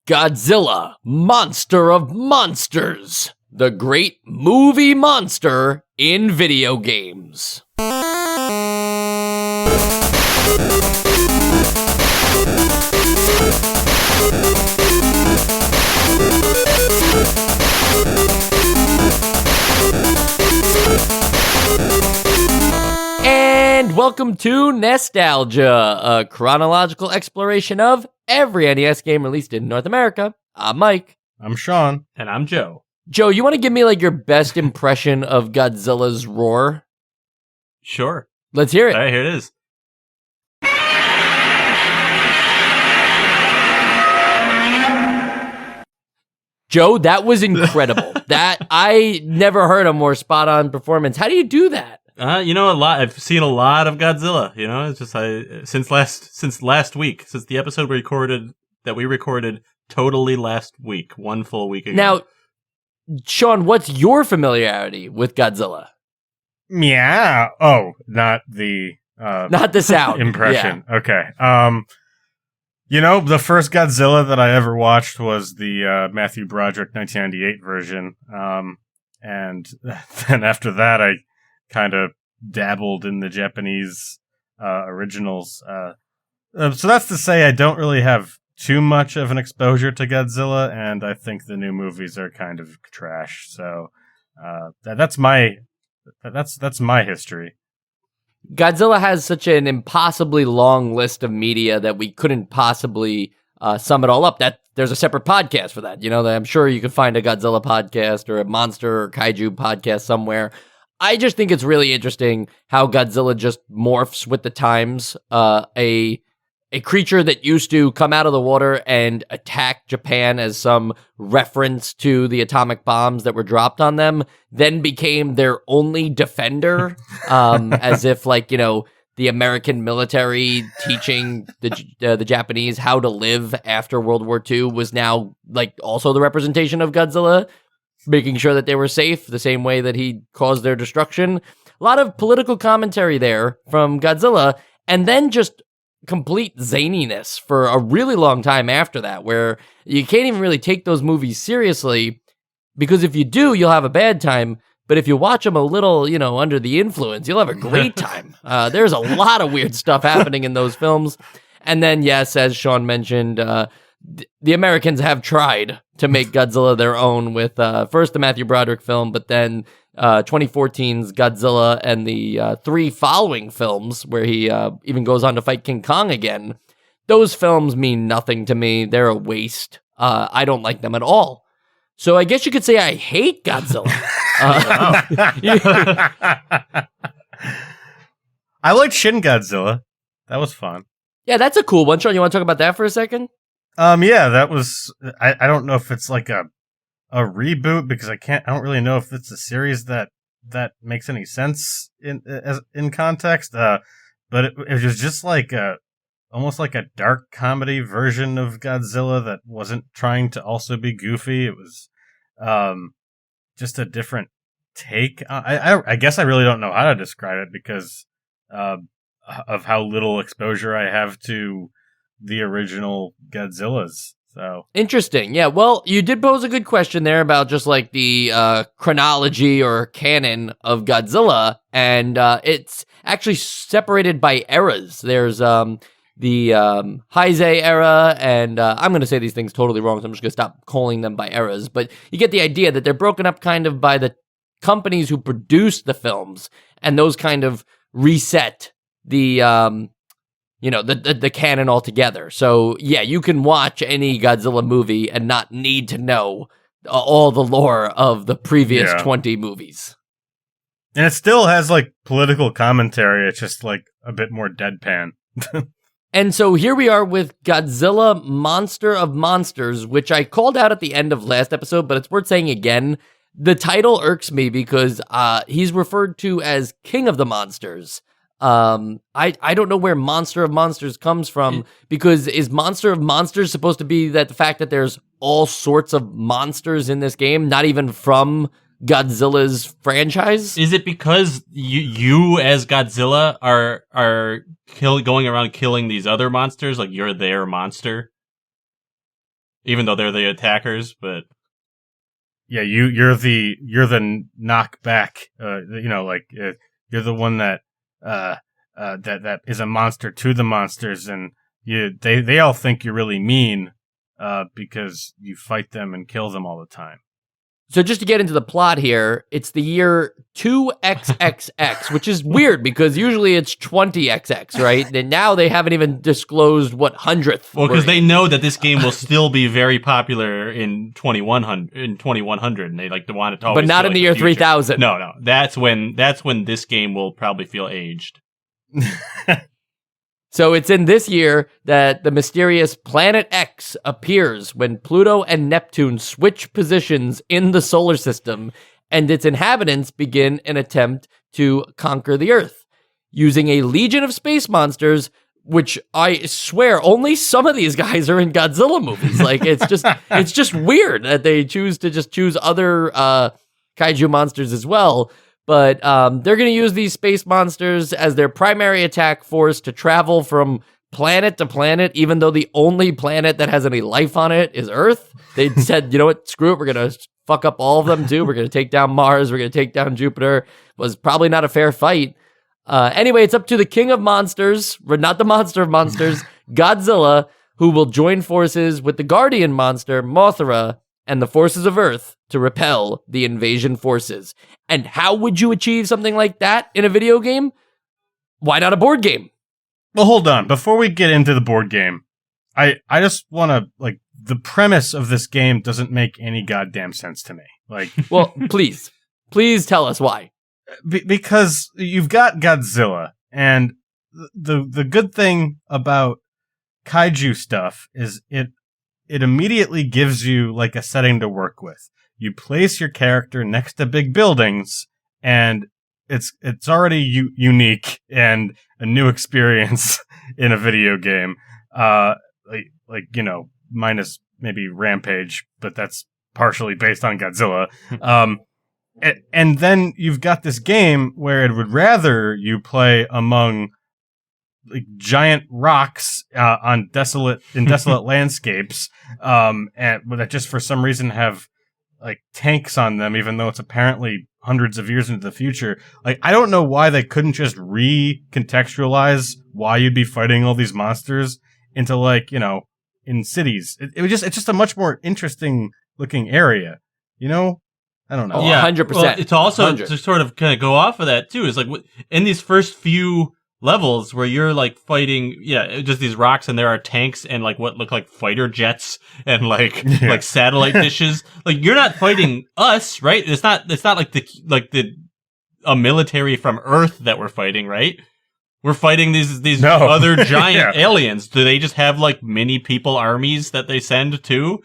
Godzilla, Monster of Monsters, the great movie monster in video games. And welcome to Nostalgia, a chronological exploration of every NES game released in North America. I'm Mike. I'm Sean. And I'm Joe. Joe, you want to give me your best impression of Godzilla's roar? Sure. Let's hear it. All right, here it is. Joe, that was incredible. I never heard a more spot-on performance. How do you do that? I've seen a lot of Godzilla. It's just since last week, since the episode we recorded totally last week, one full week ago. Now, Sean, what's your familiarity with Godzilla? Meow. Oh, not the sound impression. Yeah. Okay. The first Godzilla that I ever watched was the Matthew Broderick 1998 version. And then after that, I kind of dabbled in the Japanese originals. So that's to say I don't really have too much of an exposure to Godzilla, and I think the new movies are kind of trash. So that's my history. Godzilla has such an impossibly long list of media that we couldn't possibly sum it all up. That there's a separate podcast for that. I'm sure you could find a Godzilla podcast or a monster or kaiju podcast somewhere. I just think it's really interesting how Godzilla just morphs with the times. A creature that used to come out of the water and attack Japan as some reference to the atomic bombs that were dropped on them, then became their only defender, as if the American military teaching the Japanese how to live after World War II was now also the representation of Godzilla, making sure that they were safe the same way that he caused their destruction. A lot of political commentary there from Godzilla, and then just complete zaniness for a really long time after that, where you can't even really take those movies seriously, because if you do, you'll have a bad time, but if you watch them a little, under the influence, you'll have a great time. There's a lot of weird stuff happening in those films. And then, yes, as Sean mentioned, the Americans have tried to make Godzilla their own with first the Matthew Broderick film, but then 2014's Godzilla and the three following films where he even goes on to fight King Kong again. Those films mean nothing to me. They're a waste. I don't like them at all. So I guess you could say I hate Godzilla. I liked Shin Godzilla. That was fun. Yeah, that's a cool one. Sean, you want to talk about that for a second? Yeah, that was. I don't know if it's like a reboot, because I don't really know if it's a series that makes any sense in context. But it was just almost like a dark comedy version of Godzilla that wasn't trying to also be goofy. It was just a different take. I guess I really don't know how to describe it because of how little exposure I have to the original Godzillas. So interesting. Yeah, well, you did pose a good question there about just the chronology or canon of Godzilla, and it's actually separated by eras. There's the Heisei era, and I'm going to say these things totally wrong, so I'm just going to stop calling them by eras, but you get the idea that they're broken up kind of by the companies who produce the films, and those kind of reset the the canon altogether. So yeah, you can watch any Godzilla movie and not need to know all the lore of the previous 20 movies. And it still has political commentary. It's just a bit more deadpan. And so here we are with Godzilla, Monster of Monsters, which I called out at the end of last episode, but it's worth saying again. The title irks me because he's referred to as King of the Monsters. I don't know where Monster of Monsters comes from, because is Monster of Monsters supposed to be the fact that there's all sorts of monsters in this game, not even from Godzilla's franchise? Is it because you as Godzilla are going around killing these other monsters, like you're their monster? even though they're the attackers. But yeah, you're the knockback. You're the one that that is a monster to the monsters, and they all think you're really mean because you fight them and kill them all the time. So just to get into the plot here, it's the year 2XXX, which is weird because usually it's 20XX, right? And now they haven't even disclosed what 100th. Well, because they know that this game will still be very popular in 2100, and they like to want it to always but not feel in the like year future. 3000. No. That's when this game will probably feel aged. So it's in this year that the mysterious Planet X appears when Pluto and Neptune switch positions in the solar system, and its inhabitants begin an attempt to conquer the Earth using a legion of space monsters, which I swear only some of these guys are in Godzilla movies. Like it's just weird that they choose other kaiju monsters as well. But they're going to use these space monsters as their primary attack force to travel from planet to planet, even though the only planet that has any life on it is Earth. They said, you know what, screw it, we're going to fuck up all of them too. We're going to take down Mars, we're going to take down Jupiter. Was probably not a fair fight. Anyway, it's up to the king of monsters, not the monster of monsters, Godzilla, who will join forces with the guardian monster, Mothra, and the forces of Earth to repel the invasion forces. And how would you achieve something like that in a video game? Why not a board game? Well, hold on. Before we get into the board game, I just want to, the premise of this game doesn't make any goddamn sense to me. Well, please tell us why. Because you've got Godzilla, and the good thing about kaiju stuff is it immediately gives you a setting to work with. You place your character next to big buildings, and it's already unique and a new experience in a video game. Minus maybe Rampage, but that's partially based on Godzilla. And then you've got this game where it would rather you play among giant rocks in desolate landscapes, and that just for some reason have tanks on them, even though it's apparently hundreds of years into the future. I don't know why they couldn't just recontextualize why you'd be fighting all these monsters into in cities. It's just a much more interesting looking area, I don't know. Oh, 100%. Well, it's also 100. to sort of kind of go off of that too. Is in these first few levels where you're fighting, just these rocks, and there are tanks and what look like fighter jets and like satellite dishes. You're not fighting us, right? It's not a military from Earth that we're fighting, right? We're fighting these other giant aliens. Do they just have mini people armies that they send too?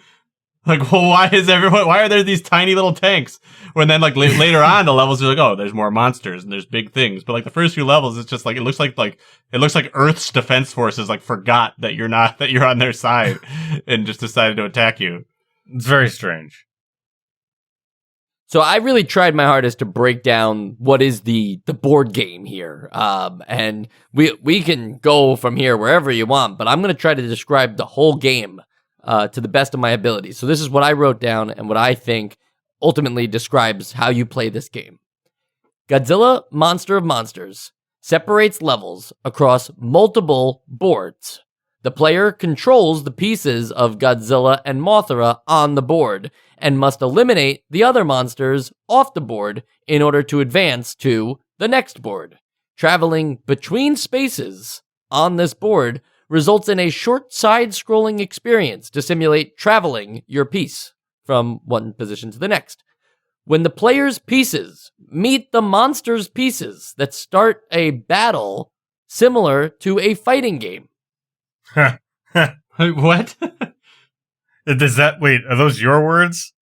Why are there these tiny little tanks? When then, later on, the levels are oh, there's more monsters and there's big things. But the first few levels, it's just it looks like Earth's defense forces forgot that you're on their side and just decided to attack you. It's very strange. So I really tried my hardest to break down what is the board game here. And we can go from here wherever you want, but I'm going to try to describe the whole game to the best of my ability. So this is what I wrote down and what I think ultimately describes how you play this game. Godzilla, Monster of Monsters, separates levels across multiple boards. The player controls the pieces of Godzilla and Mothra on the board and must eliminate the other monsters off the board in order to advance to the next board. Traveling between spaces on this board results in a short side-scrolling experience to simulate traveling your piece from one position to the next. When the player's pieces meet the monster's pieces that start a battle similar to a fighting game. What? Wait, are those your words?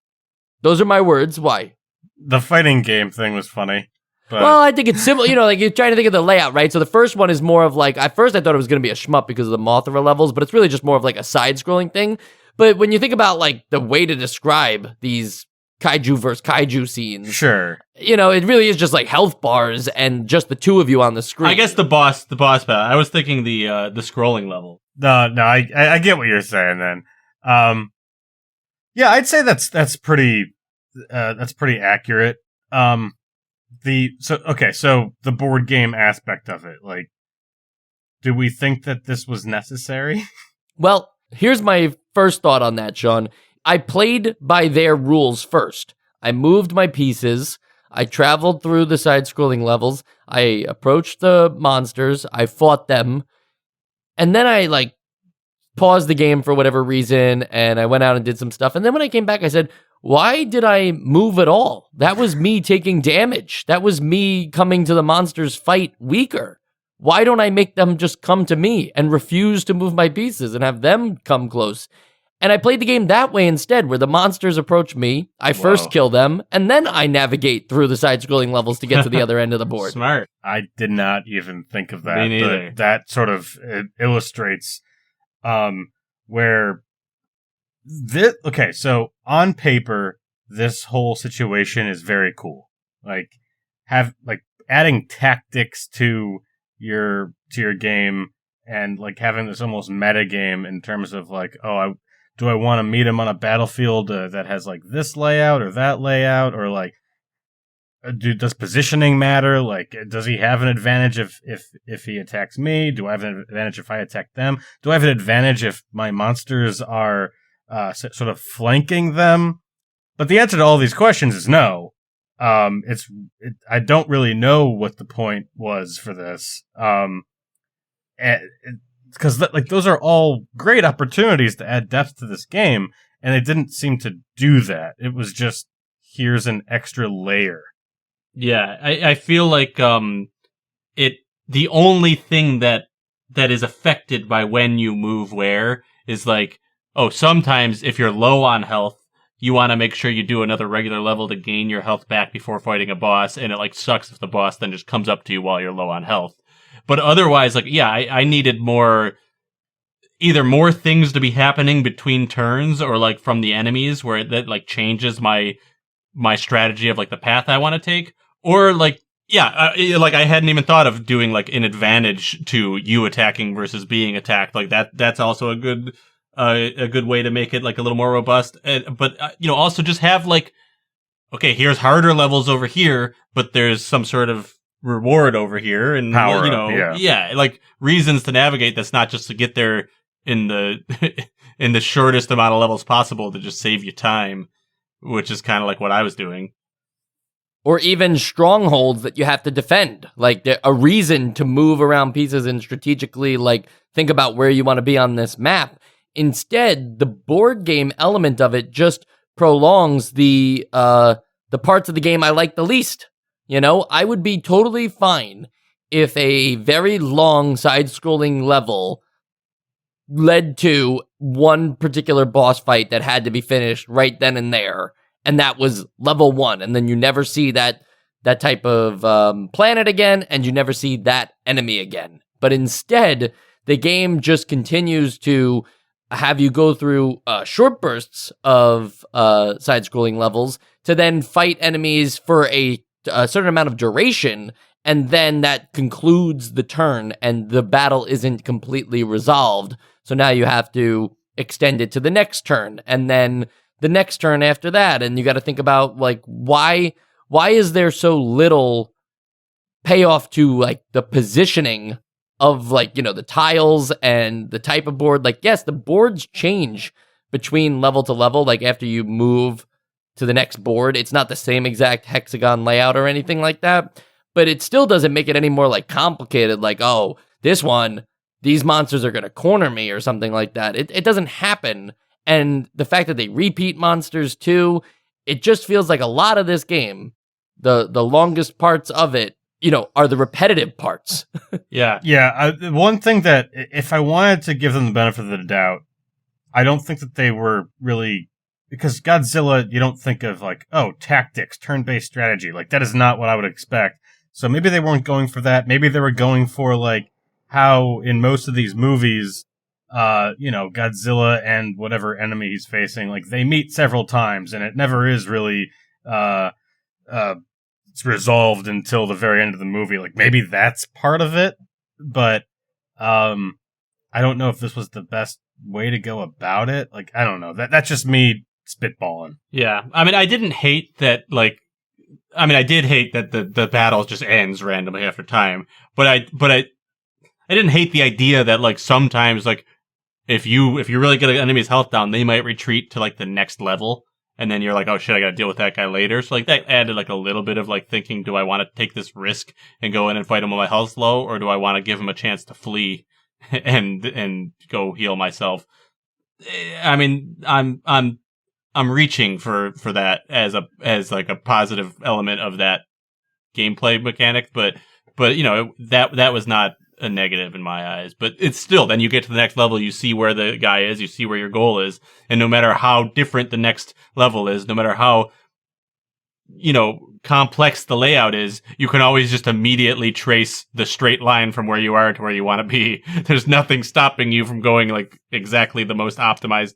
Those are my words. Why? The fighting game thing was funny. But... Well, I think it's similar. You're trying to think of the layout, right? So the first one is more of at first I thought it was going to be a shmup because of the Mothra levels, but it's really just more of a side-scrolling thing. But when you think about the way to describe these kaiju versus kaiju scenes, sure, it really is just health bars and just the two of you on the screen. I guess the boss battle. I was thinking the scrolling level. No, I get what you're saying then. Yeah, I'd say that's pretty accurate. So the board game aspect of it, like, do we think that this was necessary? Well, here's my first thought on that, Sean. I played by their rules first. I moved my pieces. I traveled through the side-scrolling levels. I approached the monsters. I fought them. And then I, paused the game for whatever reason, and I went out and did some stuff. And then when I came back, I said, why did I move at all? That was me taking damage. That was me coming to the monsters' fight weaker. Why don't I make them just come to me and refuse to move my pieces and have them come close? And I played the game that way instead, where the monsters approach me, I first kill them, and then I navigate through the side-scrolling levels to get to the other end of the board. Smart. I did not even think of that. Me neither. But that sort of illustrates where this. Okay, so on paper, this whole situation is very cool. Like adding tactics to your game and like having this almost meta game in terms of like, do I want to meet him on a battlefield that has like this layout or that layout, or like does positioning matter? Like, does he have an advantage if he attacks me? Do I have an advantage if I attack them? Do I have an advantage if my monsters are sort of flanking them? But the answer to all these questions is no. I don't really know what the point was for this. Because those are all great opportunities to add depth to this game, and they didn't seem to do that. It was just, here's an extra layer. Yeah, I feel like the only thing that is affected by when you move where is like, sometimes if you're low on health, you want to make sure you do another regular level to gain your health back before fighting a boss, and it like sucks if the boss then just comes up to you while you're low on health. But otherwise, like, yeah, I needed either more things to be happening between turns, or like from the enemies where that like changes my strategy of like the path I want to take, or like, yeah, like I hadn't even thought of doing like an advantage to you attacking versus being attacked. Like that's also a good way to make it like a little more robust. But also just have like, okay, here's harder levels over here, but there's some sort of reward over here, and power like reasons to navigate. That's not just to get there in the shortest amount of levels possible to just save you time, which is kind of like what I was doing. Or even strongholds that you have to defend, like a reason to move around pieces and strategically like think about where you want to be on this map. Instead, the board game element of it just prolongs the parts of the game I like the least. I would be totally fine if a very long side-scrolling level led to one particular boss fight that had to be finished right then and there, and that was level 1, and then you never see that type of planet again, and you never see that enemy again. But instead, the game just continues to have you go through short bursts of side-scrolling levels to then fight enemies for a certain amount of duration, and then that concludes the turn, and the battle isn't completely resolved. So now you have to extend it to the next turn, and then the next turn after that, and you got to think about like why is there so little payoff to like the positioning of like the tiles and the type of board. Like, yes, the boards change between level to level, like after you move to the next board. It's not the same exact hexagon layout or anything like that, but it still doesn't make it any more like complicated, like, this one, these monsters are going to corner me or something like that. It doesn't happen. And the fact that they repeat monsters too, it just feels like a lot of this game, the longest parts of it, are the repetitive parts. Yeah. Yeah. One thing that, if I wanted to give them the benefit of the doubt, I don't think that they were really, because Godzilla, you don't think of like, tactics, turn-based strategy. Like, that is not what I would expect. So maybe they weren't going for that. Maybe they were going for like how in most of these movies, Godzilla and whatever enemy he's facing, like they meet several times and it never is really, it's resolved until the very end of the movie. Like maybe that's part of it, but, I don't know if this was the best way to go about it. Like, I don't know. That's just me spitballing. Yeah. I mean, I didn't hate that, like, I did hate that the battle just ends randomly after time, but I didn't hate the idea that, like, sometimes, like, if you really get an enemy's health down, they might retreat to, like, the next level, and then you're like, oh shit, I gotta deal with that guy later. So, like, that added, like, a little bit of, like, thinking, do I want to take this risk and go in and fight him when my health's low, or do I want to give him a chance to flee and go heal myself? I mean, I'm reaching for that as like a positive element of that gameplay mechanic, but you know, that was not a negative in my eyes. But it's still, then you get to the next level, you see where the guy is, you see where your goal is, and no matter how different the next level is, no matter how, you know, complex the layout is, you can always just immediately trace the straight line from where you are to where you want to be. There's nothing stopping you from going, like, exactly the most optimized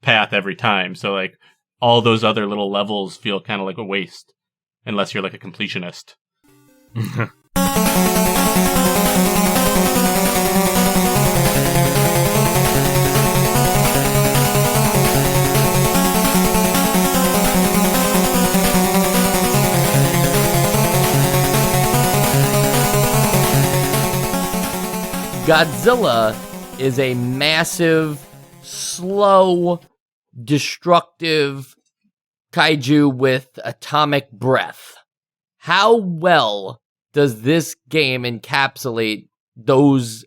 path every time. So, like, all those other little levels feel kind of like a waste, unless you're like a completionist. Godzilla is a massive, slow, destructive kaiju with atomic breath. How well does this game encapsulate those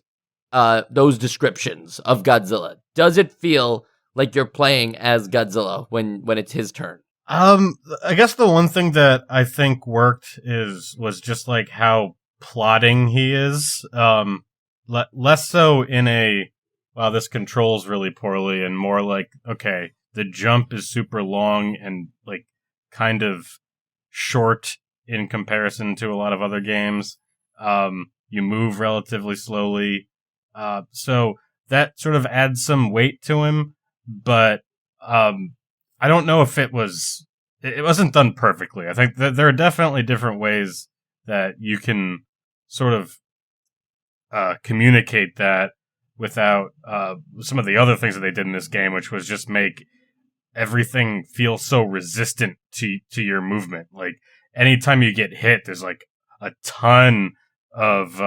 descriptions of Godzilla? Does it feel like you're playing as Godzilla when it's his turn? I guess the one thing that I think worked was just like how plotting he is. Less so in a, wow, this controls really poorly, and more like, okay, the jump is super long and, like, kind of short in comparison to a lot of other games. You move relatively slowly. So that sort of adds some weight to him, but I don't know if it wasn't done perfectly. I think that there are definitely different ways that you can sort of communicate that without some of the other things that they did in this game, which was just make everything feel so resistant to your movement. Like, anytime you get hit, there's like a ton of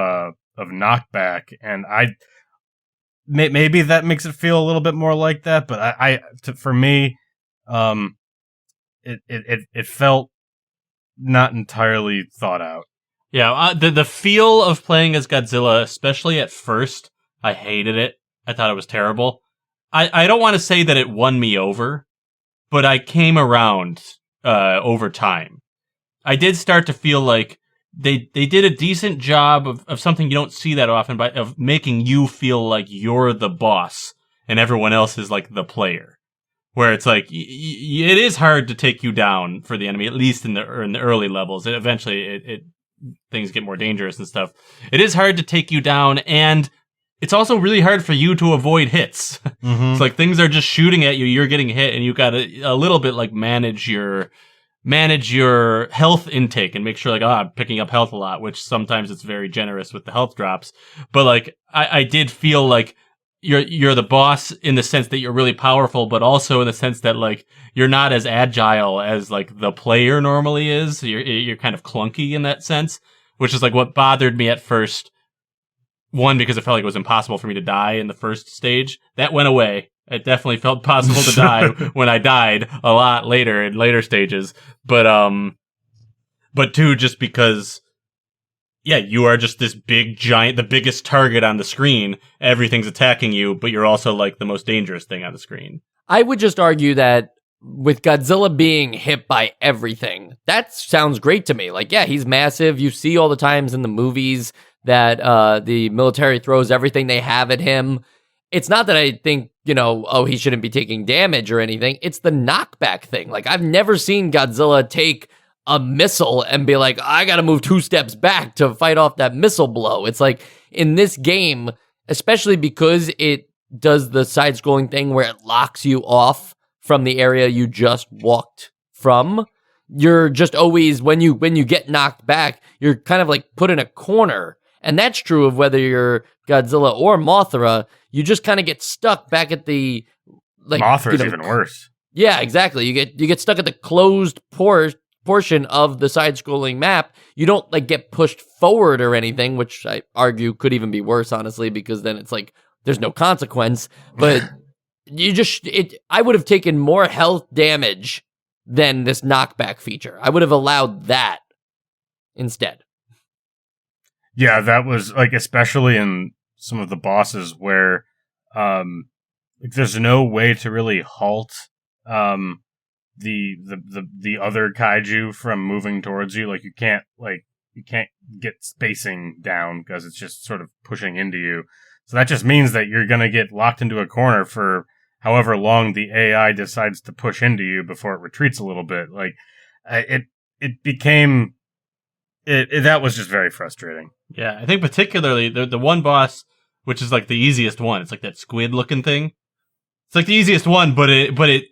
knockback, and maybe that makes it feel a little bit more like that. But for me, it felt not entirely thought out. Yeah, the feel of playing as Godzilla, especially at first, I hated it. I thought it was terrible. I don't want to say that it won me over, but I came around over time. I did start to feel like they did a decent job of something you don't see that often, of making you feel like you're the boss and everyone else is like the player. Where it's like, it is hard to take you down for the enemy, at least in the early levels. Eventually, things get more dangerous and stuff. It is hard to take you down, and it's also really hard for you to avoid hits. Mm-hmm. It's like things are just shooting at you, you're getting hit, and you got to a little bit like manage your health intake and make sure, like, I'm picking up health a lot, which sometimes it's very generous with the health drops. But like, I did feel like you're the boss in the sense that you're really powerful, but also in the sense that, like, you're not as agile as, like, the player normally is. You're kind of clunky in that sense, which is, like, what bothered me at first. One, because it felt like it was impossible for me to die in the first stage. That went away. It definitely felt possible to die when I died a lot later in later stages. But two, just because, yeah, you are just this big giant, the biggest target on the screen. Everything's attacking you, but you're also like the most dangerous thing on the screen. I would just argue that with Godzilla being hit by everything, that sounds great to me. Like, yeah, he's massive. You see all the times in the movies that the military throws everything they have at him. It's not that I think, he shouldn't be taking damage or anything. It's the knockback thing. Like, I've never seen Godzilla take a missile and be like, I gotta move 2 steps back to fight off that missile blow. It's like, in this game, especially because it does the side-scrolling thing where it locks you off from the area you just walked from, you're just always, when you get knocked back, you're kind of like put in a corner. And that's true of whether you're Godzilla or Mothra. You just kind of get stuck back at the, like, Mothra's even worse. Yeah, exactly. You get stuck at the closed portion of the side-scrolling map. You don't like get pushed forward or anything, which I argue could even be worse, honestly, because then it's like there's no consequence. But I would have taken more health damage than this knockback feature. I would have allowed that instead. Yeah, that was like, especially in some of the bosses where there's no way to really halt the other kaiju from moving towards you. Like you can't get spacing down because it's just sort of pushing into you. So that just means that you're gonna get locked into a corner for however long the AI decides to push into you before it retreats a little bit. Like it became that was just very frustrating. Yeah, I think particularly the one boss, which is like the easiest one. It's like that squid looking thing. It's like the easiest one, but it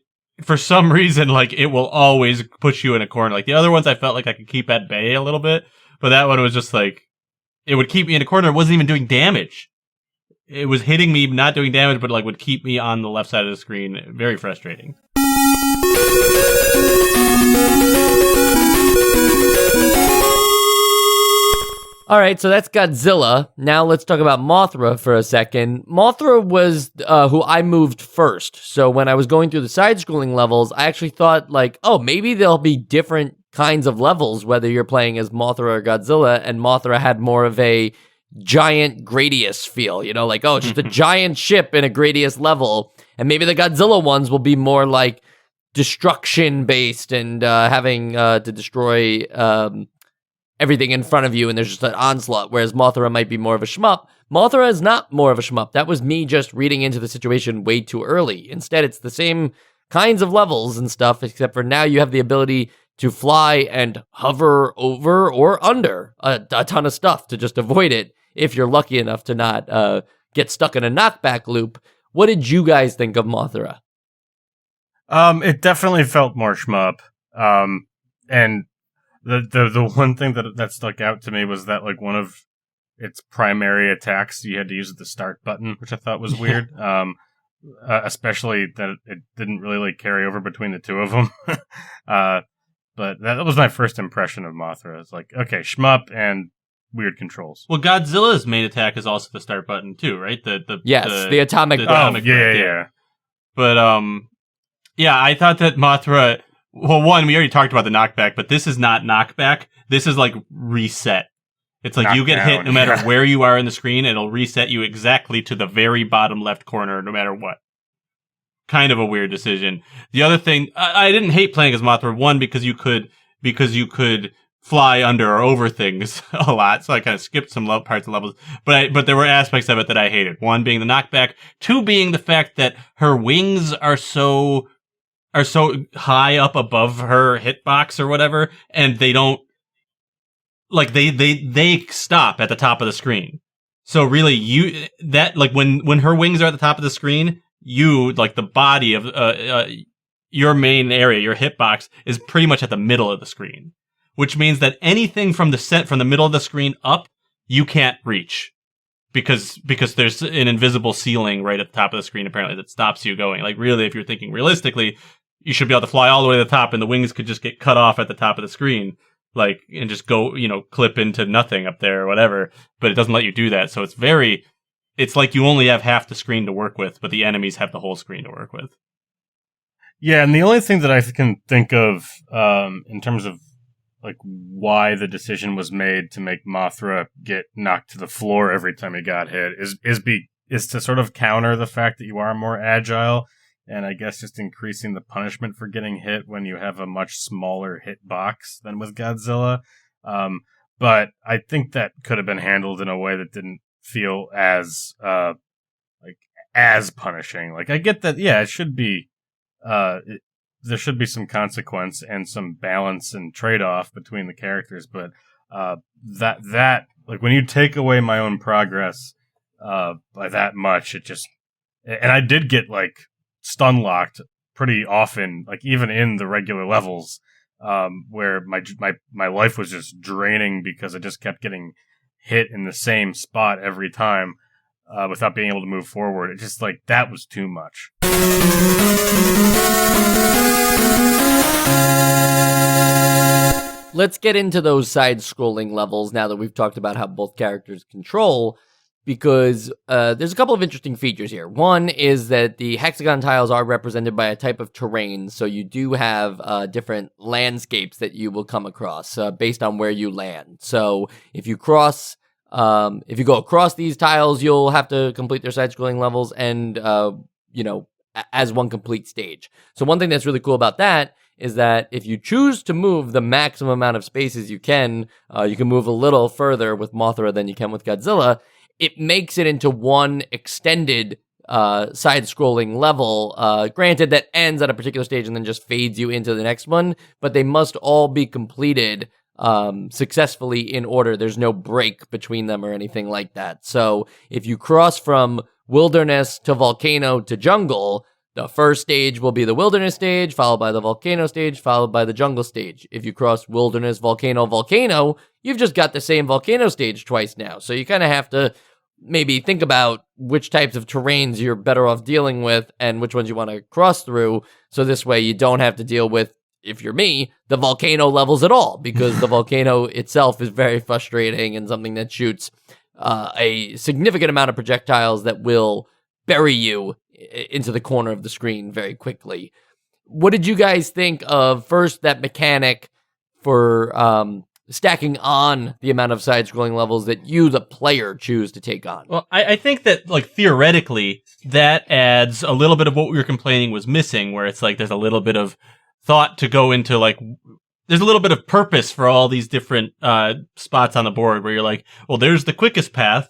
for some reason, like, it will always push you in a corner. Like the other ones I felt like I could keep at bay a little bit, but that one was just like, it would keep me in a corner. It wasn't even doing damage. It was hitting me, not doing damage, but like would keep me on the left side of the screen. Very frustrating. All right, so that's Godzilla. Now let's talk about Mothra for a second. Mothra was who I moved first. So when I was going through the side-scrolling levels, I actually thought, like, oh, maybe there'll be different kinds of levels, whether you're playing as Mothra or Godzilla, and Mothra had more of a giant Gradius feel, you know, like, oh, it's just a giant ship in a Gradius level, and maybe the Godzilla ones will be more like destruction-based and having to destroy everything in front of you, and there's just an onslaught, whereas Mothra might be more of a shmup. Mothra is not more of a shmup. That was me just reading into the situation way too early. Instead, it's the same kinds of levels and stuff, except for now you have the ability to fly and hover over or under a ton of stuff to just avoid it if you're lucky enough to not get stuck in a knockback loop. What did you guys think of Mothra? It definitely felt more shmup. And the one thing that stuck out to me was that, like, one of its primary attacks you had to use the start button, which I thought was weird. Especially that it didn't really like carry over between the two of them. But that was my first impression of Mothra. It's like, okay, shmup and weird controls. Well, Godzilla's main attack is also the start button too, right? The atomic. Yeah. But yeah, I thought that Mothra. Well, one, we already talked about the knockback, but this is not knockback. This is like reset. It's like you get hit no matter where you are in the screen, it'll reset you exactly to the very bottom left corner, no matter what. Kind of a weird decision. The other thing, I didn't hate playing as Mothra, one, because you could fly under or over things a lot, so I kind of skipped some parts of levels. But there were aspects of it that I hated. One being the knockback, two being the fact that her wings are so high up above her hitbox or whatever, and they don't, like, they stop at the top of the screen. So really, when her wings are at the top of the screen, you, like, the body of your main area, your hitbox, is pretty much at the middle of the screen, which means that anything from the middle of the screen up, you can't reach. Because there's an invisible ceiling right at the top of the screen, apparently, that stops you going. Like, really, if you're thinking realistically, you should be able to fly all the way to the top, and the wings could just get cut off at the top of the screen, like, and just go, clip into nothing up there or whatever. But it doesn't let you do that. So it's like you only have half the screen to work with, but the enemies have the whole screen to work with. Yeah, and the only thing that I can think of in terms of, like, why the decision was made to make Mothra get knocked to the floor every time he got hit is to sort of counter the fact that you are more agile. And I guess just increasing the punishment for getting hit when you have a much smaller hitbox than with Godzilla. But I think that could have been handled in a way that didn't feel as punishing. Like, I get that, yeah, it should be, there should be some consequence and some balance and trade-off between the characters, but that like, when you take away my own progress by that much, it just, and I did get, like, stun locked pretty often, like, even in the regular levels, where my life was just draining because I just kept getting hit in the same spot every time without being able to move forward. It just, like, that was too much. Let's get into those side-scrolling levels now that we've talked about how both characters control, because there's a couple of interesting features here. One is that the hexagon tiles are represented by a type of terrain, so you do have different landscapes that you will come across based on where you land. So if you go across these tiles, you'll have to complete their side-scrolling levels and, as one complete stage. So one thing that's really cool about that is that if you choose to move the maximum amount of spaces you can move a little further with Mothra than you can with Godzilla. It makes it into one extended side-scrolling level, granted that ends at a particular stage and then just fades you into the next one, but they must all be completed successfully in order. There's no break between them or anything like that. So if you cross from wilderness to volcano to jungle, the first stage will be the wilderness stage, followed by the volcano stage, followed by the jungle stage. If you cross wilderness, volcano, volcano, you've just got the same volcano stage twice now. So you kind of have to maybe think about which types of terrains you're better off dealing with and which ones you want to cross through. So this way you don't have to deal with, if you're me, the volcano levels at all, because the volcano itself is very frustrating and something that shoots a significant amount of projectiles that will bury you into the corner of the screen very quickly. What did you guys think of, first, that mechanic for stacking on the amount of side-scrolling levels that you, the player, choose to take on? Well, I think that, theoretically, that adds a little bit of what we were complaining was missing, where it's there's a little bit of thought to go into, there's a little bit of purpose for all these different spots on the board, where you're well, there's the quickest path,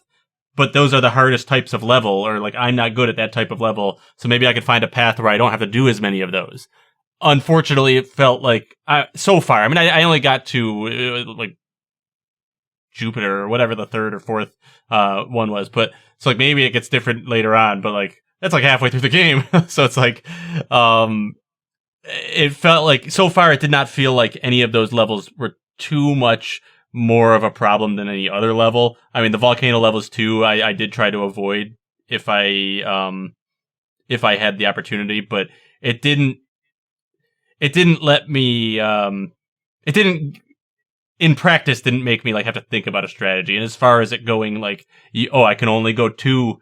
but those are the hardest types of level, or I'm not good at that type of level, so maybe I could find a path where I don't have to do as many of those. Unfortunately, it felt so far, I only got to Jupiter or whatever the third or fourth one was, but it's maybe it gets different later on, but that's halfway through the game. So it's it felt so far it did not feel like any of those levels were too much more of a problem than any other level. The volcano levels too, I did try to avoid if I had the opportunity, but it didn't let me, in practice, didn't make me have to think about a strategy. And as far as it going I can only go two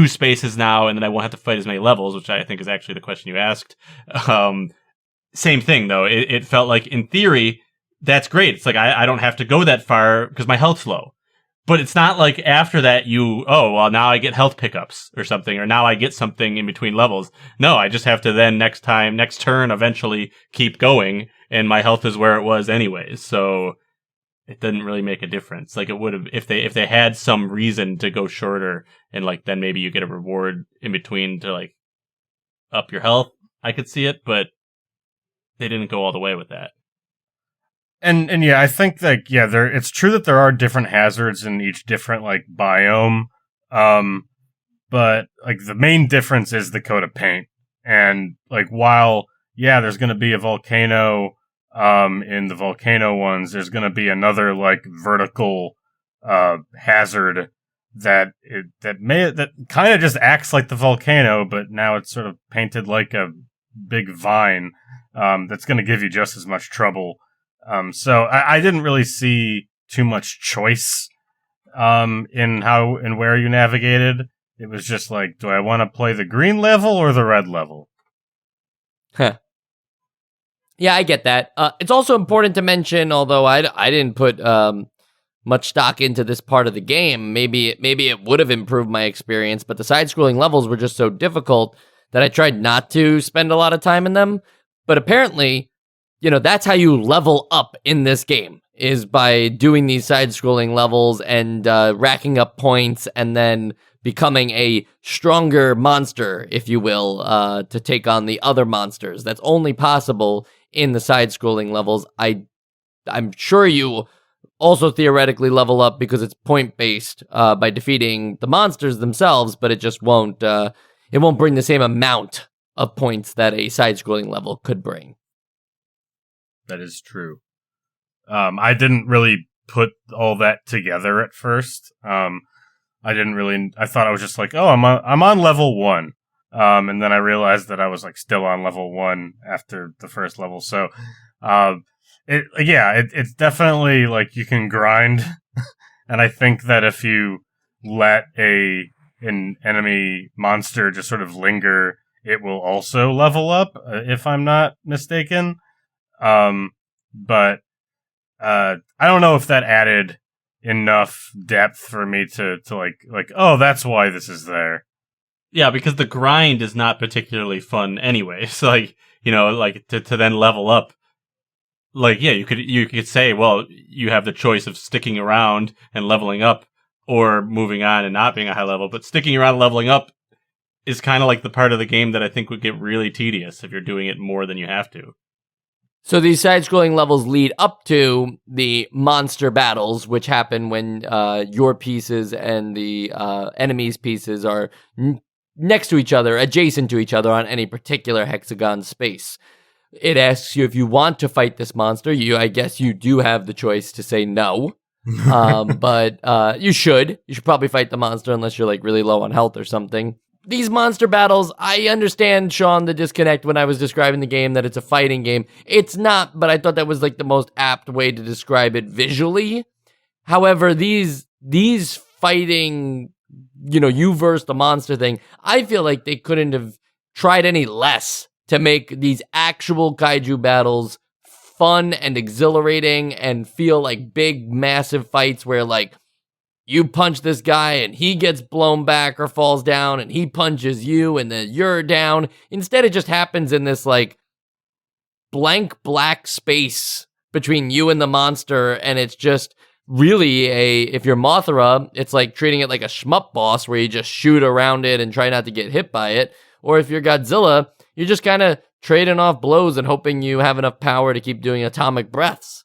spaces now, and then I won't have to fight as many levels, which I think is actually the question you asked. Same thing, though. It felt in theory, that's great. It's I don't have to go that far because my health's low. But it's not after that now I get health pickups or something, or now I get something in between levels. No, I just have to then next turn, eventually keep going, and my health is where it was anyways. So it didn't really make a difference. It would have, if they had some reason to go shorter, and then maybe you get a reward in between to up your health, I could see it, but they didn't go all the way with that. And yeah, I think it's true that there are different hazards in each different biome. But the main difference is the coat of paint. And while there's going to be a volcano in the volcano ones, there's going to be another vertical hazard that kind of just acts like the volcano, but now it's sort of painted like a big vine. That's going to give you just as much trouble. So I didn't really see too much choice in how and where you navigated. It was just do I want to play the green level or the red level? Huh. Yeah, I get that. It's also important to mention, although I didn't put much stock into this part of the game, maybe it would have improved my experience, but the side-scrolling levels were just so difficult that I tried not to spend a lot of time in them. But apparently, that's how you level up in this game, is by doing these side-scrolling levels and racking up points and then becoming a stronger monster, if you will, to take on the other monsters. That's only possible in the side-scrolling levels. I'm sure you also theoretically level up because it's point-based by defeating the monsters themselves, but it just won't bring the same amount of points that a side-scrolling level could bring. That is true. I didn't really put all that together at first. I thought I was just I'm on level 1. And then I realized that I was like still on level 1 after the first level. So, it's definitely like you can grind. And I think that if you let an enemy monster just sort of linger, it will also level up, if I'm not mistaken. But I don't know if that added enough depth for me to like, oh, that's why this is there. Yeah, because the grind is not particularly fun anyway. So, like, to then level up, like, yeah, you could say, well, you have the choice of sticking around and leveling up, or moving on and not being a high level. But sticking around and leveling up is kind of like the part of the game that I think would get really tedious if you're doing it more than you have to. So these side-scrolling levels lead up to the monster battles, which happen when your pieces and the enemy's pieces are next to each other, adjacent to each other on any particular hexagon space. It asks you if you want to fight this monster. I guess you do have the choice to say no, but you should. You should probably fight the monster unless you're like really low on health or something. These monster battles, I understand, Sean, the disconnect when I was describing the game that it's a fighting game. It's not, but I thought that was like the most apt way to describe it visually. However, these fighting, you versus the monster thing, I feel like they couldn't have tried any less to make these actual kaiju battles fun and exhilarating and feel like big, massive fights where, like, you punch this guy and he gets blown back or falls down and he punches you and then you're down. Instead, it just happens in this, like, blank black space between you and the monster, and it's just really if you're Mothra, it's like treating it like a shmup boss where you just shoot around it and try not to get hit by it. Or if you're Godzilla, you're just kind of trading off blows and hoping you have enough power to keep doing atomic breaths.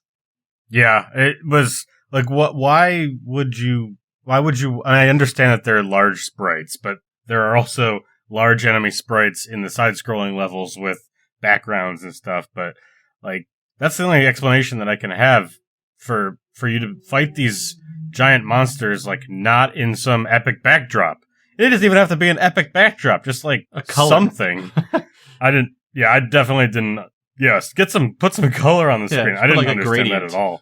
Yeah, it was like, why would you, I understand that they're large sprites, but there are also large enemy sprites in the side-scrolling levels with backgrounds and stuff, but like, that's the only explanation that I can have for you to fight these giant monsters, like, not in some epic backdrop. It doesn't even have to be an epic backdrop, just like a color. Something. I definitely didn't. Yes, put some color on the screen. I didn't like understand that at all.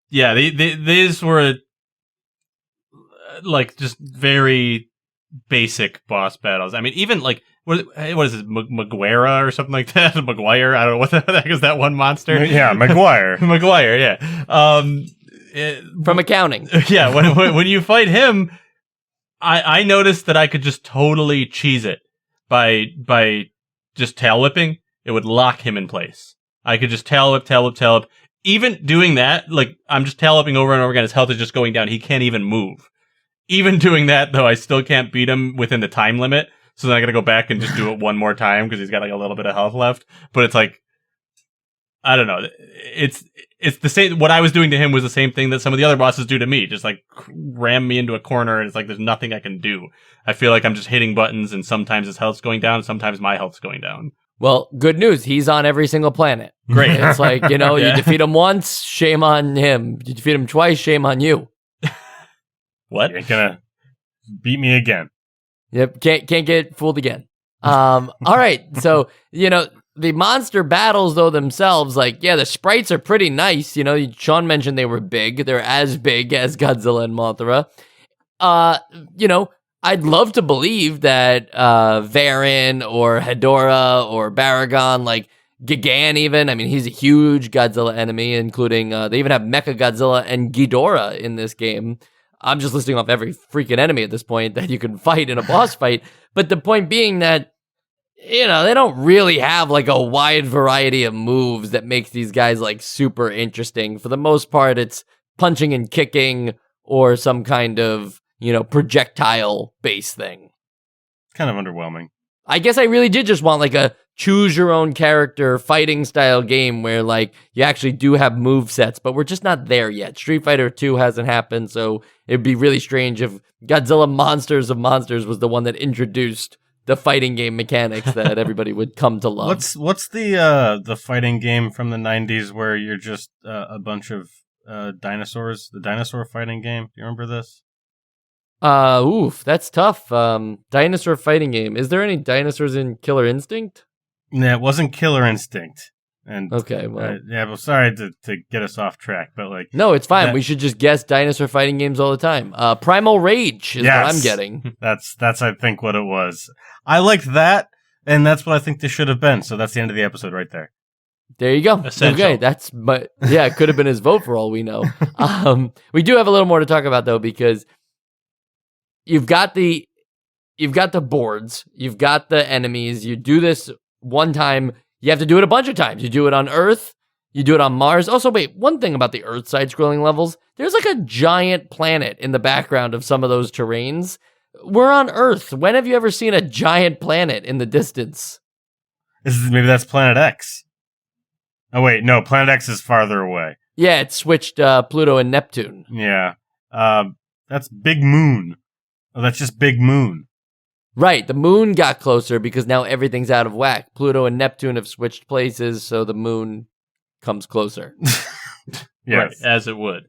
Yeah, these were like just very basic boss battles. I mean, even like what is it, Moguera or something like that? Maguire? I don't know what the heck is that one monster. Yeah, Maguire. Maguire. Yeah. From accounting. Yeah, when you fight him, I noticed that I could just totally cheese it by just tail whipping. It would lock him in place. I could just tail whip. Even doing that, like, I'm just tail whipping over and over again. His health is just going down. He can't even move. Even doing that, though, I still can't beat him within the time limit. So then I gotta go back and just do it one more time because he's got like a little bit of health left. But it's like, I don't know. It's the same. What I was doing to him was the same thing that some of the other bosses do to me. Just like ram me into a corner, and it's like there's nothing I can do. I feel like I'm just hitting buttons, and sometimes his health's going down, and sometimes my health's going down. Well, good news. He's on every single planet. Great. It's like, you defeat him once, shame on him. You defeat him twice, shame on you. What? You ain't gonna beat me again. Yep. Can't get fooled again. All right. So, the monster battles, though, themselves, like, yeah, the sprites are pretty nice. Sean mentioned they were big. They're as big as Godzilla and Mothra. I'd love to believe that Varan or Hedorah or Baragon, like Gigan even, I mean, he's a huge Godzilla enemy, including, they even have Mecha-Godzilla and Ghidora in this game. I'm just listing off every freaking enemy at this point that you can fight in a boss fight. But the point being that, they don't really have like a wide variety of moves that makes these guys like super interesting. For the most part, it's punching and kicking or some kind of, projectile-based thing. Kind of underwhelming. I guess I really did just want like a choose-your-own-character fighting-style game where like you actually do have move sets, but we're just not there yet. Street Fighter 2 hasn't happened, so it'd be really strange if Godzilla Monsters of Monsters was the one that introduced the fighting game mechanics that everybody would come to love. What's the fighting game from the 90s where you're just a bunch of dinosaurs? The dinosaur fighting game. Do you remember this? That's tough. Dinosaur fighting game. Is there any dinosaurs in Killer Instinct? Nah, it wasn't Killer Instinct. And okay, well, sorry to get us off track, but like, no, it's fine. We should just guess dinosaur fighting games all the time. Primal Rage is what I'm getting. That's I think what it was. I liked that, and that's what I think this should have been. So that's the end of the episode right there. There you go. Essential. Okay, it could have been his vote for all we know. We do have a little more to talk about though, because you've got the boards, you've got the enemies. You do this one time. You have to do it a bunch of times. You do it on Earth. You do it on Mars. Also, wait, one thing about the Earth side-scrolling levels, there's like a giant planet in the background of some of those terrains. We're on Earth. When have you ever seen a giant planet in the distance? Maybe that's Planet X. Oh, wait, no, Planet X is farther away. Yeah, it switched Pluto and Neptune. Yeah. That's Big Moon. Oh, that's just Big Moon. Right, the moon got closer because now everything's out of whack. Pluto and Neptune have switched places, so the moon comes closer. Yes. Right, as it would.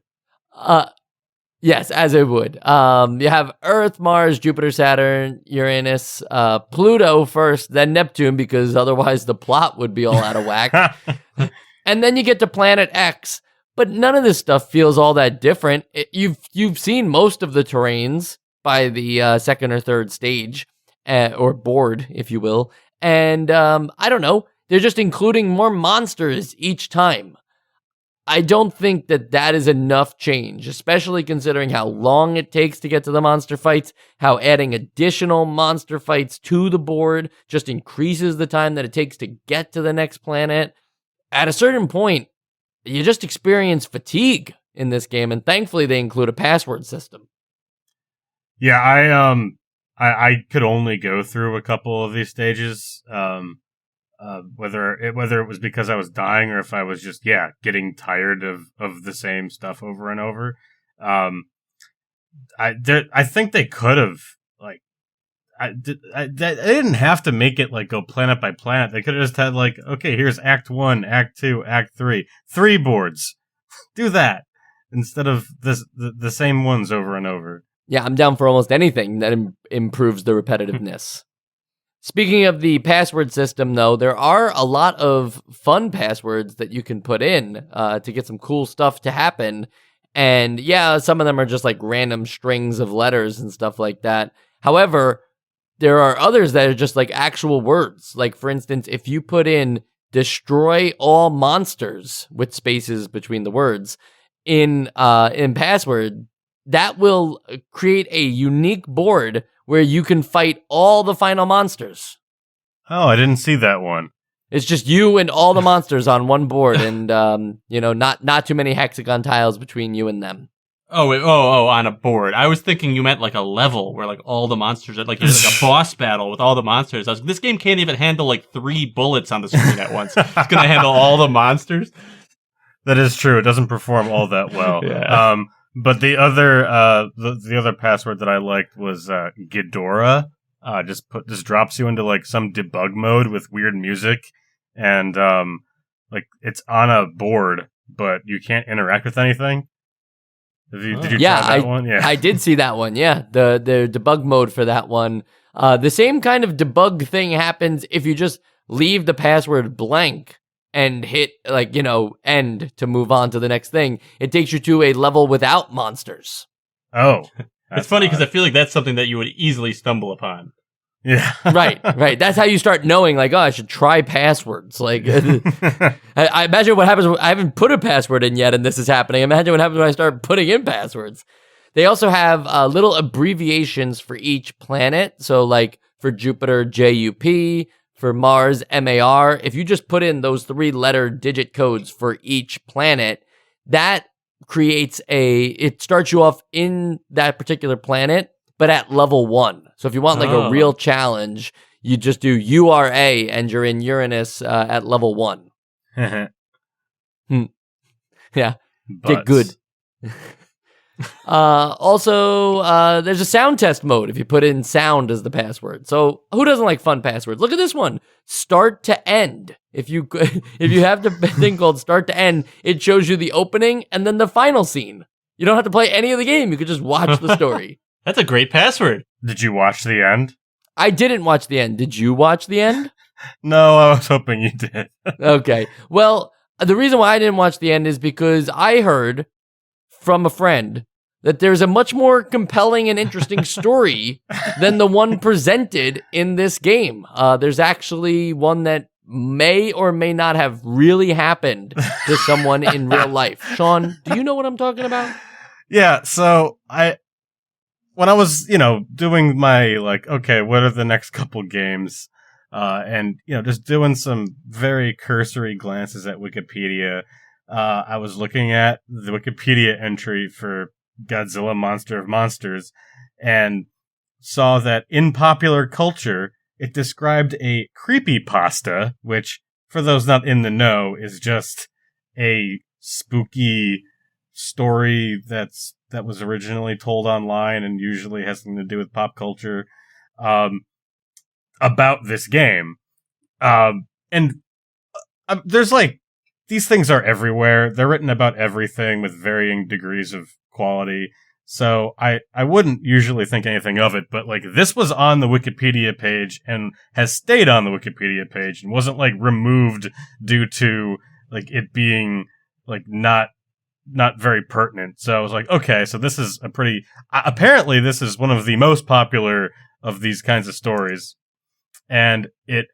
Yes, as it would. You have Earth, Mars, Jupiter, Saturn, Uranus, Pluto first, then Neptune, because otherwise the plot would be all out of whack. And then you get to Planet X, but none of this stuff feels all that different. You've seen most of the terrains by the second or third stage. Or board, if you will. And I don't know, they're just including more monsters each time. I don't think that is enough change, especially considering how long it takes to get to the monster fights, how adding additional monster fights to the board just increases the time that it takes to get to the next planet. At a certain point, you just experience fatigue in this game, and thankfully they include a password system. Yeah, I could only go through a couple of these stages, whether it was because I was dying or if I was just getting tired of the same stuff over and over. I think they could have they didn't have to make it like go planet by planet. They could have just had like, okay, here's Act 1, Act 2, Act 3, 3 boards. Do that instead of the same ones over and over. Yeah, I'm down for almost anything that improves the repetitiveness. Speaking of the password system, though, there are a lot of fun passwords that you can put in to get some cool stuff to happen. And yeah, some of them are just like random strings of letters and stuff like that. However, there are others that are just like actual words. Like, for instance, if you put in destroy all monsters with spaces between the words in password, that will create a unique board where you can fight all the final monsters. Oh, I didn't see that one. It's just you and all the monsters on one board, and not too many hexagon tiles between you and them. Oh, on a board. I was thinking you meant like a level where like all the monsters are like there's like a boss battle with all the monsters. This game can't even handle like 3 bullets on the screen at once. It's gonna handle all the monsters. That is true. It doesn't perform all that well. Yeah. But the other password that I liked was Ghidora. Just drops you into like some debug mode with weird music, and like it's on a board, but you can't interact with anything. Did you try that one? Yeah, I did see that one. Yeah, the debug mode for that one. The same kind of debug thing happens if you just leave the password blank and hit end to move on to the next thing. It takes you to a level without monsters. Oh, it's funny because I feel like that's something that you would easily stumble upon. Yeah. Right. That's how you start knowing, like, oh, I should try passwords. Like, I imagine what happens. I haven't put a password in yet, and this is happening. Imagine what happens when I start putting in passwords. They also have little abbreviations for each planet. So, like, for Jupiter, JUP. For Mars, MAR. If you just put in those 3-letter digit codes for each planet, that creates it starts you off in that particular planet, but at level 1. So if you want like a real challenge, you just do URA and you're in Uranus at level 1. Yeah. Get good. Also, there's a sound test mode if you put in sound as the password. So who doesn't like fun passwords? Look at this one. Start to end. If you have the thing called start to end, it shows you the opening and then the final scene. You don't have to play any of the game. You could just watch the story. That's a great password. Did you watch the end? I didn't watch the end. Did you watch the end? No, I was hoping you did. Okay. Well, the reason why I didn't watch the end is because I heard from a friend that there's a much more compelling and interesting story than the one presented in this game. There's actually one that may or may not have really happened to someone in real life. Sean, do you know what I'm talking about? Yeah, so when I was, doing my, okay, what are the next couple games? And, just doing some very cursory glances at Wikipedia, I was looking at the Wikipedia entry for Godzilla Monster of Monsters and saw that in popular culture, it described a creepypasta, which, for those not in the know, is just a spooky story that was originally told online and usually has something to do with pop culture, about this game. And there's these things are everywhere. They're written about everything with varying degrees of quality. So I wouldn't usually think anything of it, but this was on the Wikipedia page and has stayed on the Wikipedia page and wasn't removed due to it being not very pertinent. So I was like, okay, so this is apparently this is one of the most popular of these kinds of stories. And it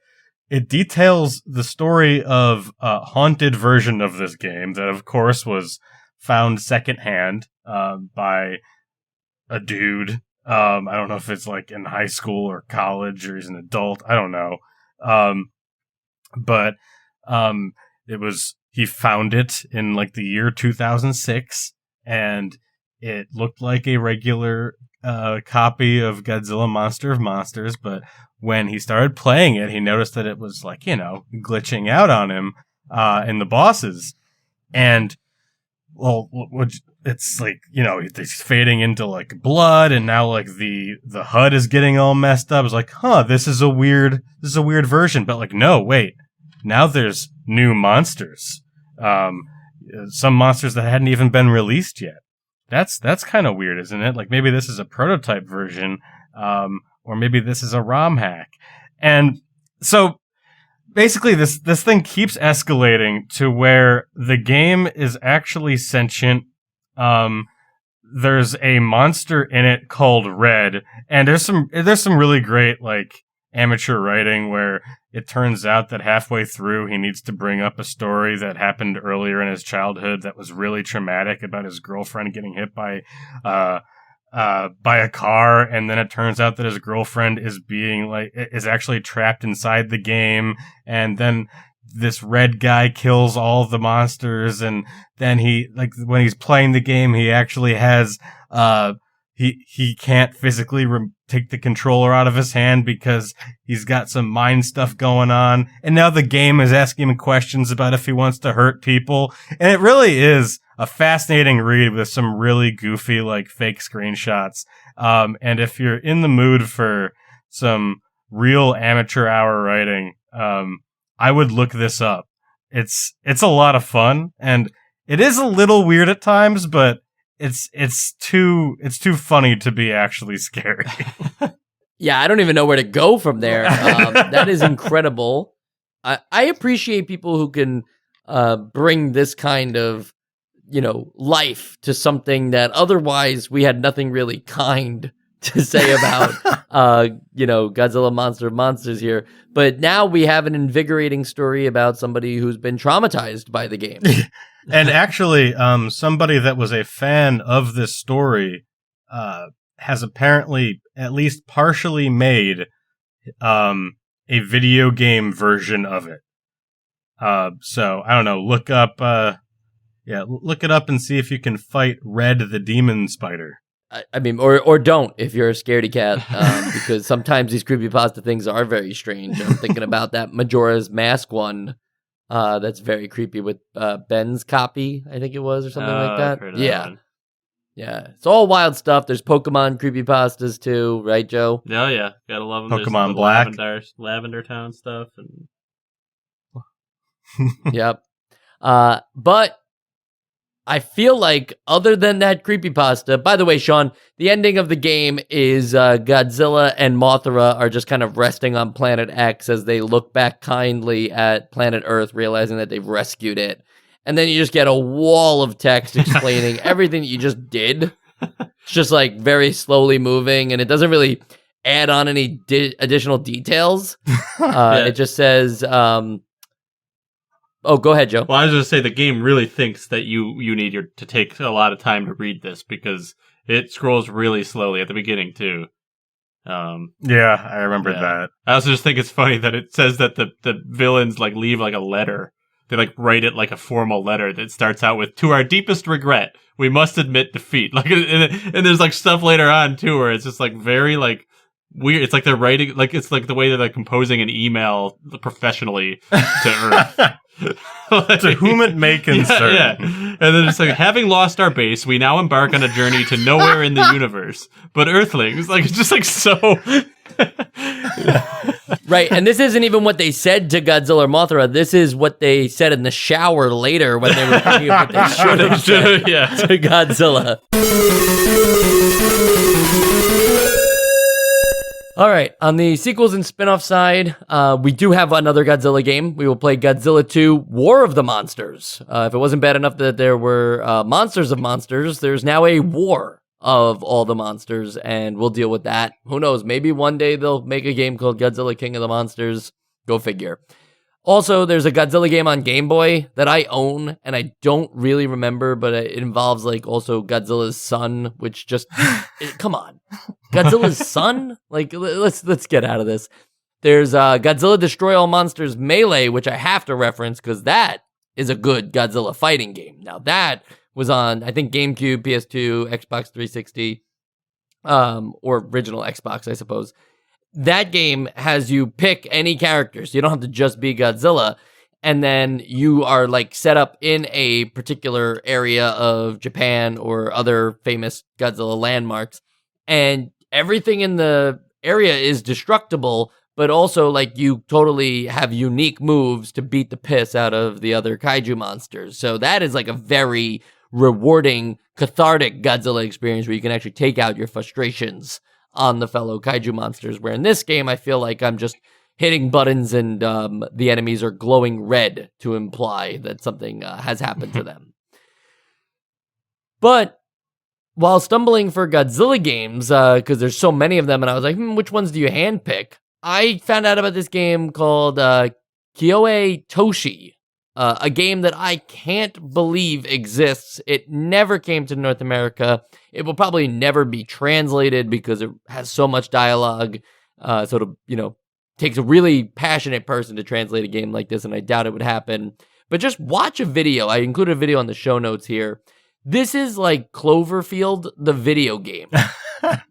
details the story of a haunted version of this game that, of course, was found secondhand by a dude. I don't know if it's in high school or college or he's an adult. I don't know. But he found it in the year 2006, and it looked like a regular copy of Godzilla Monster of Monsters, but when he started playing it, he noticed that it was glitching out on him in the bosses. And it's it's fading into blood, and now the HUD is getting all messed up. It's this is a weird version, but no, wait. Now there's new monsters. Some monsters that hadn't even been released yet. That's kind of weird, isn't it? Maybe this is a prototype version, or maybe this is a ROM hack. And so basically this thing keeps escalating to where the game is actually sentient. There's a monster in it called Red, and there's some really great amateur writing where it turns out that halfway through he needs to bring up a story that happened earlier in his childhood that was really traumatic about his girlfriend getting hit by a car, and then it turns out that his girlfriend is actually trapped inside the game, and then this red guy kills all the monsters, and then he when he's playing the game he actually has he can't physically take the controller out of his hand because he's got some mind stuff going on, and now the game is asking him questions about if he wants to hurt people, and it really is a fascinating read with some really goofy fake screenshots. And if you're in the mood for some real amateur hour writing, I would look this up. It's a lot of fun, and it is a little weird at times, but it's too funny to be actually scary. Yeah, I don't even know where to go from there. That is incredible. I appreciate people who can bring this kind of life to something that otherwise we had nothing really kind to say about, Godzilla Monster of Monsters here. But now we have an invigorating story about somebody who's been traumatized by the game. And actually, somebody that was a fan of this story has apparently at least partially made a video game version of it. So, I don't know, look it up and see if you can fight Red the Demon Spider. I mean, or don't if you're a scaredy cat, because sometimes these creepypasta things are very strange. I'm thinking about that Majora's Mask one that's very creepy with Ben's copy, I think it was, or something like that. Yeah. Yeah. It's all wild stuff. There's Pokemon creepypastas too, right, Joe? Oh, yeah. Gotta love them. Pokemon Black. Lavender Town stuff. And Yep. But I feel like other than that creepypasta, by the way, Sean, the ending of the game is Godzilla and Mothra are just kind of resting on Planet X as they look back kindly at Planet Earth, realizing that they've rescued it. And then you just get a wall of text explaining everything that you just did. It's just like very slowly moving, and it doesn't really add on any additional details. It just says... Oh, go ahead, Joe. Well, I was going to say the game really thinks that you need to take a lot of time to read this because it scrolls really slowly at the beginning too. Yeah, I remembered that. I also just think it's funny that it says that the villains like leave like a letter. They like write it like a formal letter that starts out with, "To our deepest regret, we must admit defeat." Like, and there's like stuff later on too where it's just like very like weird. It's like they're writing, like it's like the way they're like composing an email professionally to Earth. Like, to whom it may concern. Yeah. And then it's like, having lost our base, we now embark on a journey to nowhere in the universe. But Earthlings, like, it's just like so. Right, and this isn't even what they said to Godzilla or Mothra. This is what they said in the shower later when they were thinking of what they should have said to Godzilla. All right, on the sequels and spin-off side, we do have another Godzilla game. We will play Godzilla 2 War of the Monsters. If it wasn't bad enough that there were monsters of monsters, there's now a war of all the monsters, and we'll deal with that. Who knows, maybe one day they'll make a game called Godzilla King of the Monsters. Go figure. Also, there's a Godzilla game on Game Boy that I own, and I don't really remember, but it involves, like, also Godzilla's son, which just... come on. Godzilla's son? Like, let's get out of this. There's Godzilla Destroy All Monsters Melee, which I have to reference, because that is a good Godzilla fighting game. Now, that was on, I think, GameCube, PS2, Xbox 360, or original Xbox, I suppose. That game has you pick any characters. You don't have to just be Godzilla. And then you are like set up in a particular area of Japan or other famous Godzilla landmarks. And everything in the area is destructible, but also like you totally have unique moves to beat the piss out of the other kaiju monsters. So that is like a very rewarding, cathartic Godzilla experience where you can actually take out your frustrations on the fellow kaiju monsters, where in this game, I feel like I'm just hitting buttons and the enemies are glowing red to imply that something has happened to them. But while stumbling for Godzilla games, because there's so many of them, and I was like, which ones do you handpick? I found out about this game called Kyoei Toshi, a game that I can't believe exists. It never came to North America. It will probably never be translated because it has so much dialogue. So it'll, takes a really passionate person to translate a game like this, and I doubt it would happen. But just watch a video. I included a video on the show notes here. This is like Cloverfield, the video game.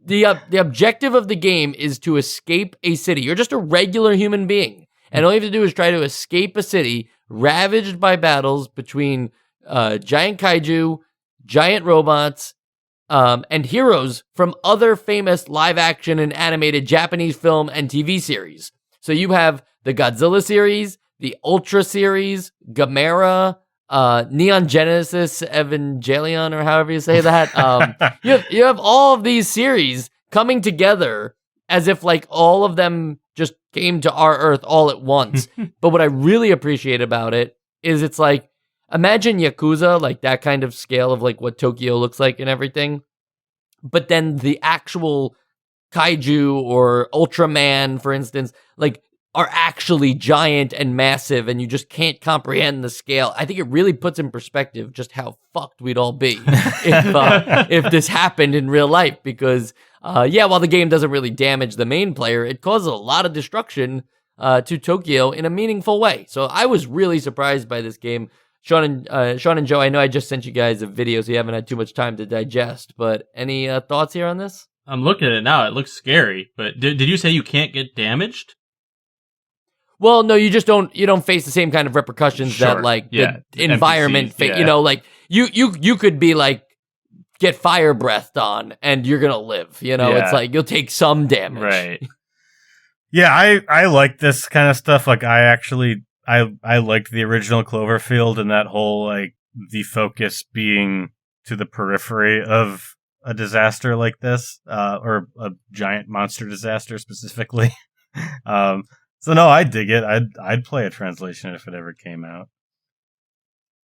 The objective of the game is to escape a city. You're just a regular human being, and all you have to do is try to escape a city ravaged by battles between giant kaiju, giant robots, and heroes from other famous live-action and animated Japanese film and TV series. So you have the Godzilla series, the Ultra series, Gamera, Neon Genesis Evangelion, or however you say that. You have all of these series coming together as if like all of them just came to our Earth all at once. But what I really appreciate about it is it's like, imagine Yakuza, like that kind of scale of like what Tokyo looks like and everything. But then the actual kaiju or Ultraman, for instance, like are actually giant and massive, and you just can't comprehend the scale. I think it really puts in perspective just how fucked we'd all be if this happened in real life. Because, while the game doesn't really damage the main player, it causes a lot of destruction to Tokyo in a meaningful way. So I was really surprised by this game. Sean and Joe, I know I just sent you guys a video, so you haven't had too much time to digest, but any thoughts here on this? I'm looking at it now. It looks scary, but did you say you can't get damaged? Well, no, you just don't face the same kind of repercussions that like the environment, like you could be like, get fire breathed on and you're going to live, it's like you'll take some damage. Right. Yeah, I like this kind of stuff. Like I liked the original Cloverfield and that whole like the focus being to the periphery of a disaster like this, or a giant monster disaster specifically. So no, I dig it. I'd play a translation if it ever came out.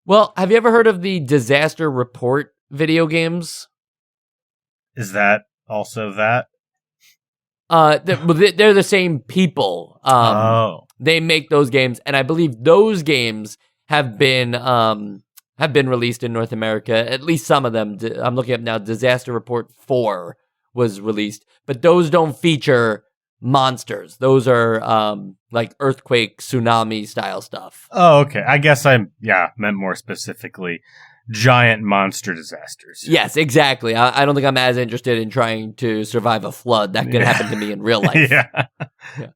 Well, have you ever heard of the Disaster Report video games? Is that also that? They're the same people. They make those games, and I believe those games have been released in North America. At least some of them. I'm looking up now. Disaster Report 4 was released, but those don't feature monsters. Those are like earthquake, tsunami style stuff. Oh, okay. I guess I meant more specifically giant monster disasters. Yes, exactly. I don't think I'm as interested in trying to survive a flood. That could happen to me in real life. Yeah.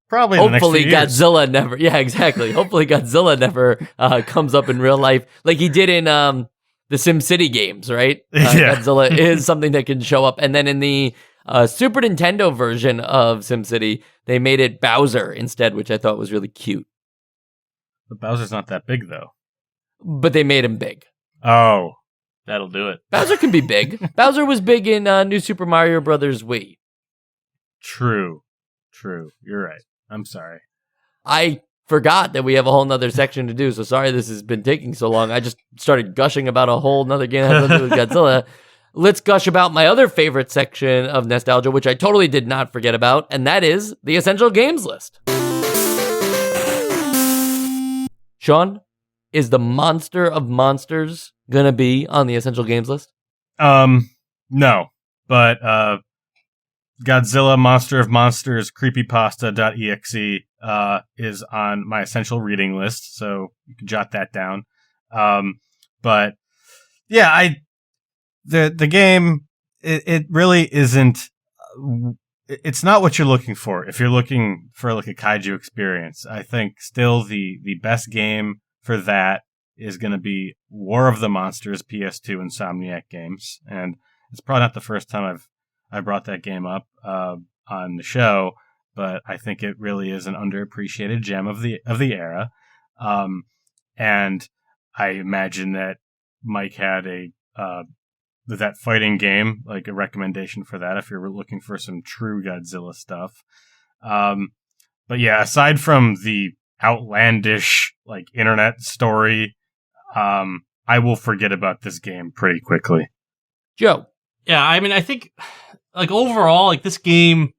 Probably Hopefully in the next few years. Godzilla never... Yeah, exactly. Hopefully Godzilla never comes up in real life like he did in the SimCity games, right? Godzilla is something that can show up. And then in the Super Nintendo version of SimCity, they made it Bowser instead, which I thought was really cute. But Bowser's not that big, though. But they made him big. Oh. That'll do it. Bowser can be big. Bowser was big in New Super Mario Brothers Wii. True. You're right. I'm sorry. I forgot that we have a whole nother section to do, so sorry this has been taking so long. I just started gushing about a whole nother game that has nothing to do with Godzilla. Let's gush about my other favorite section of nostalgia, which I totally did not forget about, and that is the Essential Games list. Sean, is the Monster of Monsters gonna be on the Essential Games list? No. But Godzilla Monster of Monsters Creepypasta.exe is on my essential reading list, so you can jot that down. But yeah, the game it really isn't. It's not what you're looking for. If you're looking for like a kaiju experience, I think still the best game for that is going to be War of the Monsters PS2 Insomniac games, and it's probably not the first time I brought that game up on the show, but I think it really is an underappreciated gem of the era. And I imagine that Mike had that fighting game, like a recommendation for that if you're looking for some true Godzilla stuff. But yeah, aside from the outlandish like internet story, I will forget about this game pretty quickly. Joe. Yeah, I mean, I think like overall, like this game,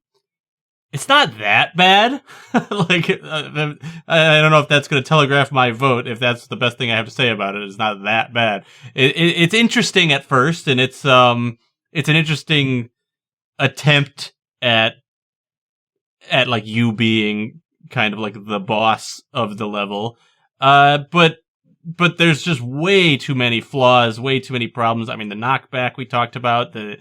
it's not that bad. Like, I don't know if that's going to telegraph my vote. If that's the best thing I have to say about it, it's not that bad. It's interesting at first, and it's an interesting attempt at like you being kind of like the boss of the level. But there's just way too many flaws, way too many problems. I mean, the knockback we talked about, the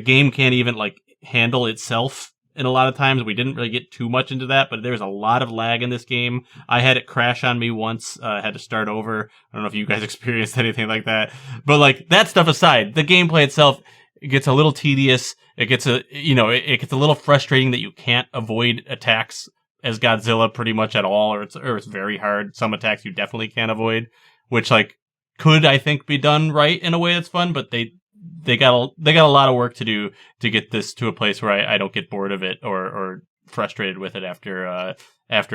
game can't even like handle itself. And a lot of times we didn't really get too much into that, but there's a lot of lag in this game. I had it crash on me once, had to start over. I don't know if you guys experienced anything like that, but like that stuff aside, the gameplay itself, it gets a little tedious. It gets it gets a little frustrating that you can't avoid attacks as Godzilla pretty much at all, or it's very hard. Some attacks you definitely can't avoid, which like could, I think, be done right in a way that's fun, but they got a lot of work to do to get this to a place where I don't get bored of it or frustrated with it after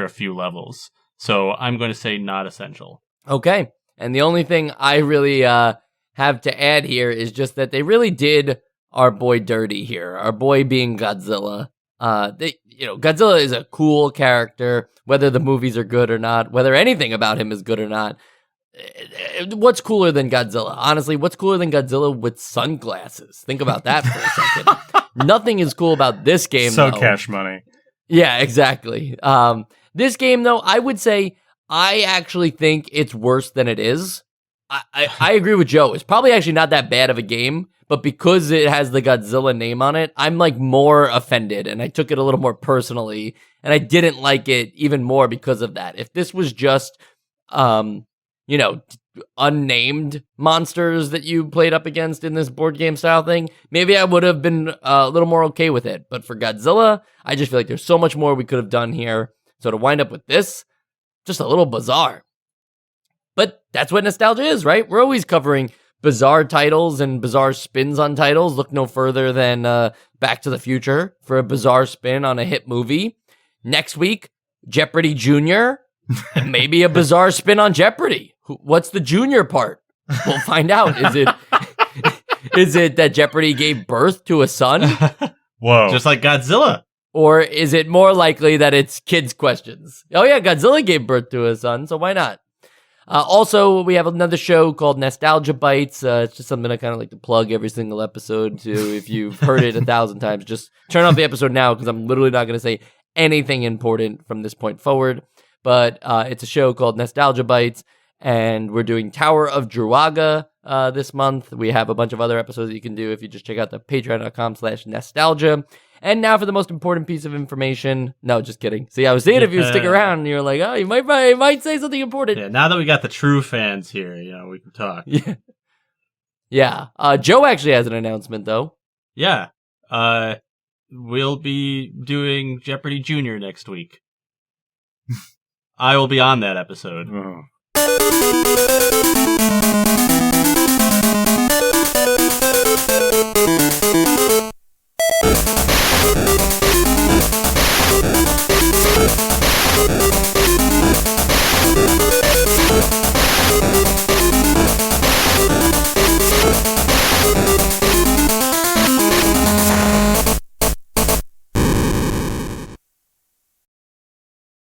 a few levels. So I'm going to say not essential. Okay. And the only thing I really have to add here is just that they really did our boy dirty here. Our boy being Godzilla. Godzilla is a cool character, whether the movies are good or not, whether anything about him is good or not. What's cooler than Godzilla? Honestly, what's cooler than Godzilla with sunglasses? Think about that for a second. Nothing is cool about this game, So though. Cash Money. Yeah, exactly. This game, though, I would say I actually think it's worse than it is. I agree with Joe. It's probably actually not that bad of a game, but because it has the Godzilla name on it, I'm like more offended, and I took it a little more personally, and I didn't like it even more because of that. If this was just, unnamed monsters that you played up against in this board game style thing, maybe I would have been a little more okay with it. But for Godzilla, I just feel like there's so much more we could have done here. So to wind up with this, just a little bizarre. But that's what nostalgia is, right? We're always covering bizarre titles and bizarre spins on titles. Look no further than Back to the Future for a bizarre spin on a hit movie. Next week, Jeopardy Jr., and maybe a bizarre spin on Jeopardy. What's the junior part? We'll find out. Is it that Jeopardy gave birth to a son? Whoa. Just like Godzilla. Or is it more likely that it's kids' questions? Oh yeah, Godzilla gave birth to a son, so why not? Also, we have another show called Nostalgia Bites. It's just something I kind of like to plug every single episode to. If you've heard it 1,000 times, just turn off the episode now because I'm literally not going to say anything important from this point forward. But it's a show called Nostalgia Bites, and we're doing Tower of Druaga this month. We have a bunch of other episodes that you can do if you just check out the patreon.com/nostalgia. And now for the most important piece of information. No, just kidding. See, I was saying if you stick around and you're like, oh, you might say something important. Yeah, now that we got the true fans here, we can talk. Yeah. Joe actually has an announcement, though. Yeah. We'll be doing Jeopardy Jr. next week. I will be on that episode. Oh.